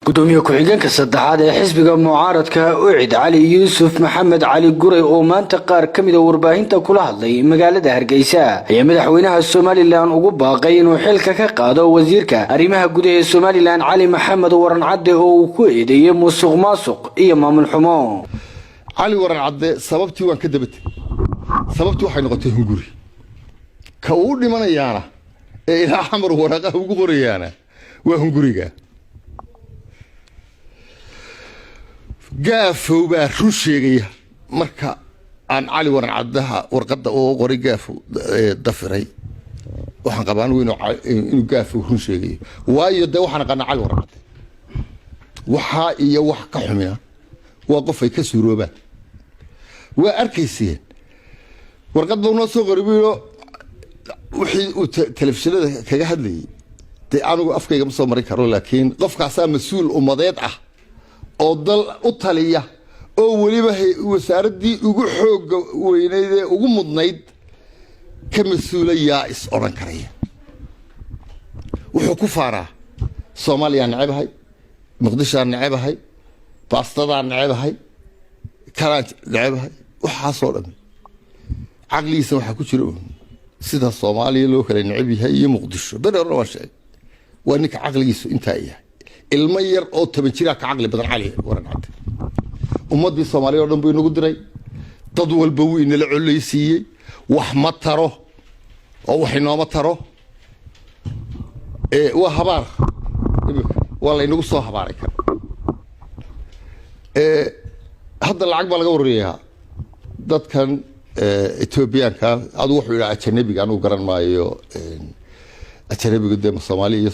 gudoomiye ku-xigeenka saddexaad ee xisbiga mucaaradka ucid cali yuusuf maxamed cali guray oo maanta qaar ka mid ah warbaahinta kula hadlay magaalada Hargeysa ayaa madaxweynaha Soomaaliland ugu baaqay inuu xilka ka qaado wasiirka arrimaha gudaha ee Soomaaliland Cali Maxamed Waran Cadde oo uu ku eedeeyay musuqmaasuq iyo maamul xumo. Cali Waran Cadde sababtii waan ka dabatay sababtii waxay noqotay hunguri ka uu dhimanayaana ee ilaa xamar waraqa ugu qorayaana waa hunguriga gaafow baa run sheegaya marka aan Cali Waran Caddaha warqadda oo qoray gaafow dafiray waxaan qabaan inuu gaafow run sheegayo waayo de waxaan qana Cali Waran Cadde waxa iyo wax ka xumina waa qof ay ka suuroobaan waa arkayseen warqadda uu soo qoribiyo wixii uu telefishinada kaga hadlayay de anigu afkayga ma soo marin karo laakiin qofkaas mas'uul umadeed ah oo dal u taliya oo waliba wasaaradii ugu xoog weyneyd ee ugu mudnayd ka mas'uulaya is oran karaya wuxuu ku faaraa Soomaaliya nacabahay Muqdisho nacabahay baastada nacabahay kalaan nacabahay waxa soo dhan aqliisa waxa ku jira sida Soomaaliya loo kala nacab yahay iyo Muqdisho badana waa shay waa ninka aqligiisu inta yahay ilma yar oo 10 jira ka aqli badan Cali Waran Cadde ummadii Soomaaliya oo dhan buu inagu diray dad walba wuu inala culeysiiyay wax ma taro oo wax inooma taro waa habaar wala inagu soo habaaray kar hadda lacag baa laga warriyaa dadkan Ethiopia-ka adu wuxuu ilaa ajnabiga anu garan maayo ajnabiga de Soomaaliya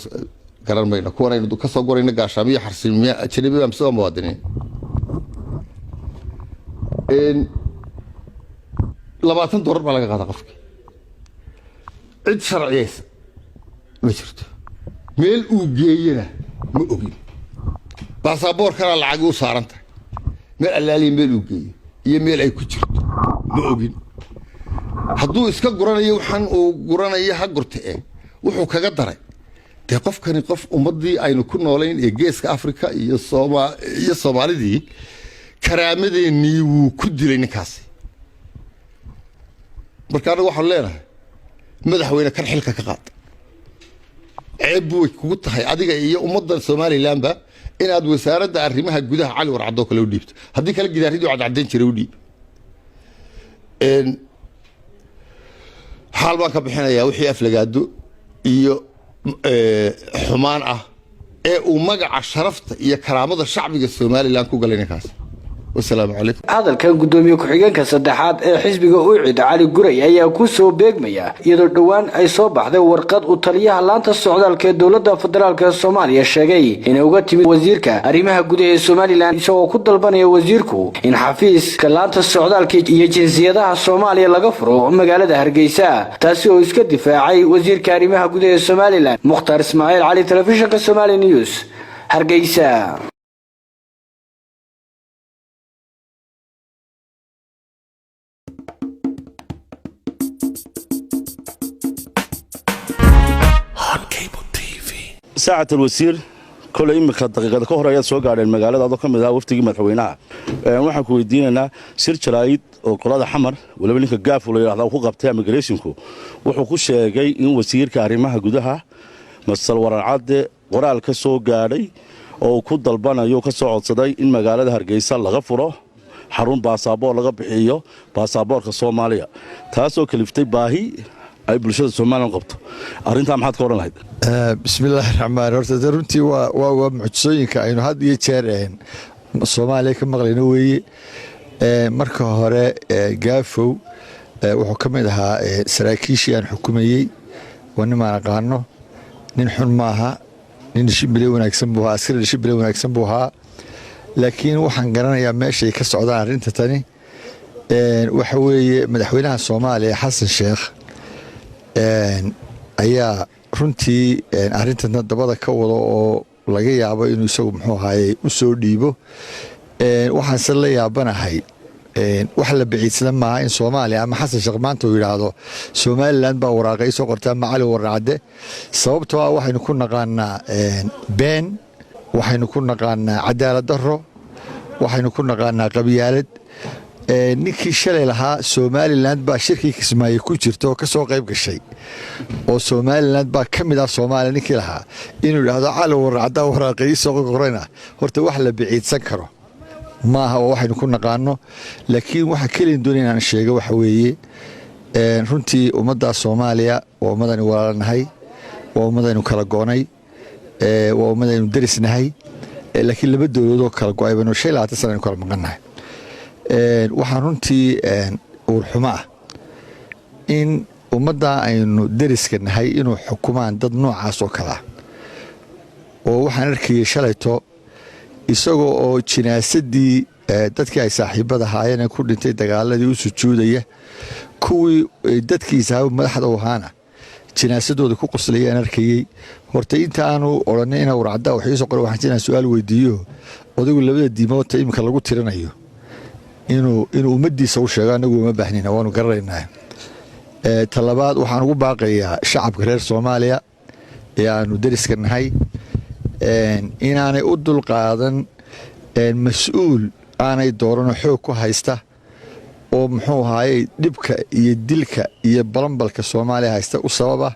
garan mayna kuwan aynu ka soo gorayna gaashaamiye xarsiimiye ajnabi baa soo muwaadiniin 20 dollar baa laga qaadaa qofka cid sharciyeysa ma jirto meel uu geeyana ma ogin baasaboorkana lacag uu saarantay meel allaali meel uu geeyo iyo meel ay ku jirto ma ogin hadduu iska guranayo waxaan uu guranayo ha gurtay wuxuu kaga daray de qofkani qof ummadii aynu ku nooleyn ee geeska Afrika iyo Soomaalidii karaamadeenii wuu ku dilay ninkaasi marka anagu waxaan leenahay madaxweyne kan xilka ka qaad ceeb way kugu tahay adiga iyo ummadda Soomaaliland ba inaad wasaaradda arrimaha gudaha Cali Waran Cadde kala u dhiibto haddii kala gidaaridu caddayn jiray u dhiib حال ما كبحنا يا وحي أفلقادو إيو حمان ومقع شرفت يا كرامة الشعب الصومالي اللي أنكو قال كاس والسلام عليكم. هذا كان قدومي ku-xigeenka saddexaad ee xisbiga ucid Cali Guray ayaa ku soo beegmaya iyadoo dhawaan ay soo baxday warqad uu taliyaha laanta socdaalka ee dowladda federaalka Soomaaliya sheegay in uga timid wasiirka arrimaha gudaha ee Soomaaliland isagoo ku dalbanaya wasiirku in xafiiska laanta socdaalka iyo jinsiyadaha Soomaaliya laga furo magaalada Hargeysa taasi oo iska difaacay wasiirka arrimaha gudaha ee Soomaaliland Mukhtar Ismaaciil Cali telefishinka Somali News Hargeysa. ساعة الوزير كل يوم دقيقة كهرة يسوق على المجالات هذا كم ذا وفتي مدحوينها وحنا كويديننا سير شرايد وقرادة حمر ولا بنك الجاف ولا هذا هو قبتها ميجريشنكو وحكوش جاي إن وزير كريمها جودها مسال ورا عاد ورا الكسوق علي أو كود البنا يو كسوق صداي إن مجالات هرجيسال لغفره حرون باسابور لغبحيه باسابور كصوماليا تاسو كلفتي باهي أي بلشة الصومال قبته أرنتها محط كورن هيدا. بسم الله الرحمن الرحيم. درنتي ومعجزين كأنه هذا يشارعين الصومال كم مغلينوي مركه هراء جافو وحكمتها سراكيشيان حكومية ونما قانو ننحن معها ننشبلي ونكسبوها أسكر نشبلي ونكسبوها لكن وحن قرنا يا ماشي كسعودان أرنت تاني وحوي مدحوينها الصومالي حسن الشيخ ayaa runtii arintana dabada ka wado oo laga yaabo inuu isagu muxuu ahaayay u soo dhiibo waxaan se la yaabanahay wax la biciidsada maaha in Soomaaliya ama Xasan Sheekh maanta uu yiraahdo Somaliland baa waraaqay soo qortaa Cali Waran Cadde sababtoo ah waxaynu ku naqaanaa been waxaynu ku naqaanaa cadaalad darro, waxaynu ku naqaanaa qabyaalad. ninkii shalay lahaa Somaliland baa shirkii Kismaayo ku jirta oo ka soo qayb gashay oo Somaliland baa ka mid ah Soomaaliya ninkii lahaa inuu yiraahdo cali warcada waraaqay soo qorayna horta wax la biciidsan karo maaha waxaynu ku naqaano. laakiin waxa kaliya doonayna aan sheego waxa weeye runtii ummadda Soomaaliya waa ummadani walaalnahay, waa ummadaynu kala goonay, waa ummadaynu darisnahay, laakiin laba dawladood oo kala go'ay banu 20 sano kala maqanahay. waxaan runtii uurxuma ah in ummadda aynu dariska nahay inuu xukumaan dad noocaas oo kala oo waxaan arkayay shalayto isagoo oo jinaasadii dadkii ay saaxiibada ahaayeen ku dhintay dagaaladii u sujuudaya kuwii dadkiisa madaxda u ahaana jinaasadooda ku qoslayeen arkayay. horta inta aanu oranay in warcada waxay soo qoray waxaan jirnaa su'aal weydiiyo odaygu labada diimood imka lagu tirinayo inuu ummadiisa u sheego anagu ma baahnina waanu garanaynaa. talabaad waxaan ugu baaqayaa shacabka reer Soomaaliya ee aanu dariska nahay inaanay u dulqaadan mas'uul aanay dooran xoog ku haysta oo muxuu ahaayay dhibka iyo dilka iyo balanbalka Soomaaliya haysta u sababa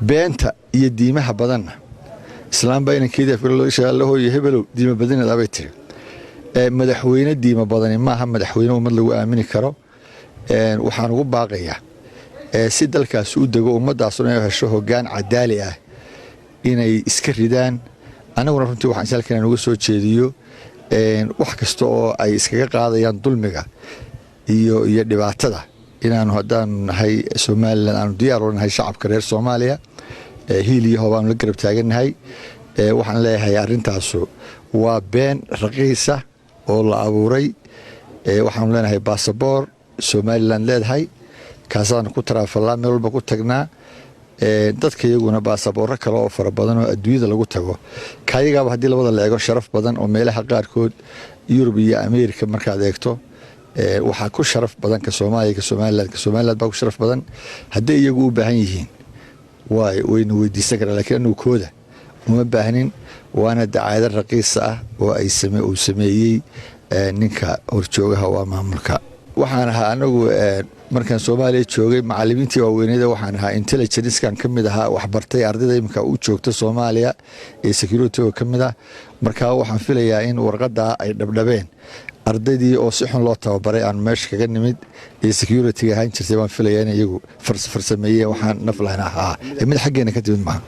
beenta iyo diimaha badan. islaamba inankeeda filoolashaallahu iyo hebelow diima badanada bay tiri madaxweyne diima badani maaha madaxweyne ummad lagu aamini karo. waxaan ugu baaqayaa si dalkaas u dago ummadaasuna ay hesho hoggaan cadaali ah inay iska ridaan. anaguna runtii waxaan halkan uga soo jeediyo wax kasta oo ay iskaga qaadayaan dulmiga iyo dhibaatada inaanu haddaan nahay Soomaaliland aanu diyaar u nahay shacabka reer Soomaaliya hiiliyo hobaan la garab taaganahay. waxaan leeyahay arintaasu waa been raqiisa oo la abuuray. waxaan leenahay baasaboor Somaliland leedahay kaasaan ku taraafalaa meel walba ku tagnaa. dadka iyaguna baasaboorro kale oo fara badan oo adduunyada lagu tago kaayigaba haddii labada la eego sharaf badan oo meelaha qaarkood Yurub iyo Ameerika markaad eegto waxaa ku sharaf badan ka Soomaaliya ka Somaliland baa ku sharaf badan. haddii iyagu u baahan yihiin wayna weydiisan karaan laakiin anagu kooda uma baahnin. waana dacaayad raqiis ah oo ay sameeyay ninka horjoogaha waa maamulka. waxaan ahaa anagu markaan Soomaaliya joogay macallimiintii waaweynada waxaan ahaa intelligence-kan kamid ahaa waxbartay ardayda imika u joogta Soomaaliya ee security ka mid ah. markaa waxaan filayaa in warqada ay dhabdhabeen ardaydii oo si xun loo tababaray aan meesha kaga nimid ee security-ga ahaan jirtay. waan filayaa in iyagu farsameeyeen waxaan naf lahayn mid xaggeena ka timid maaha.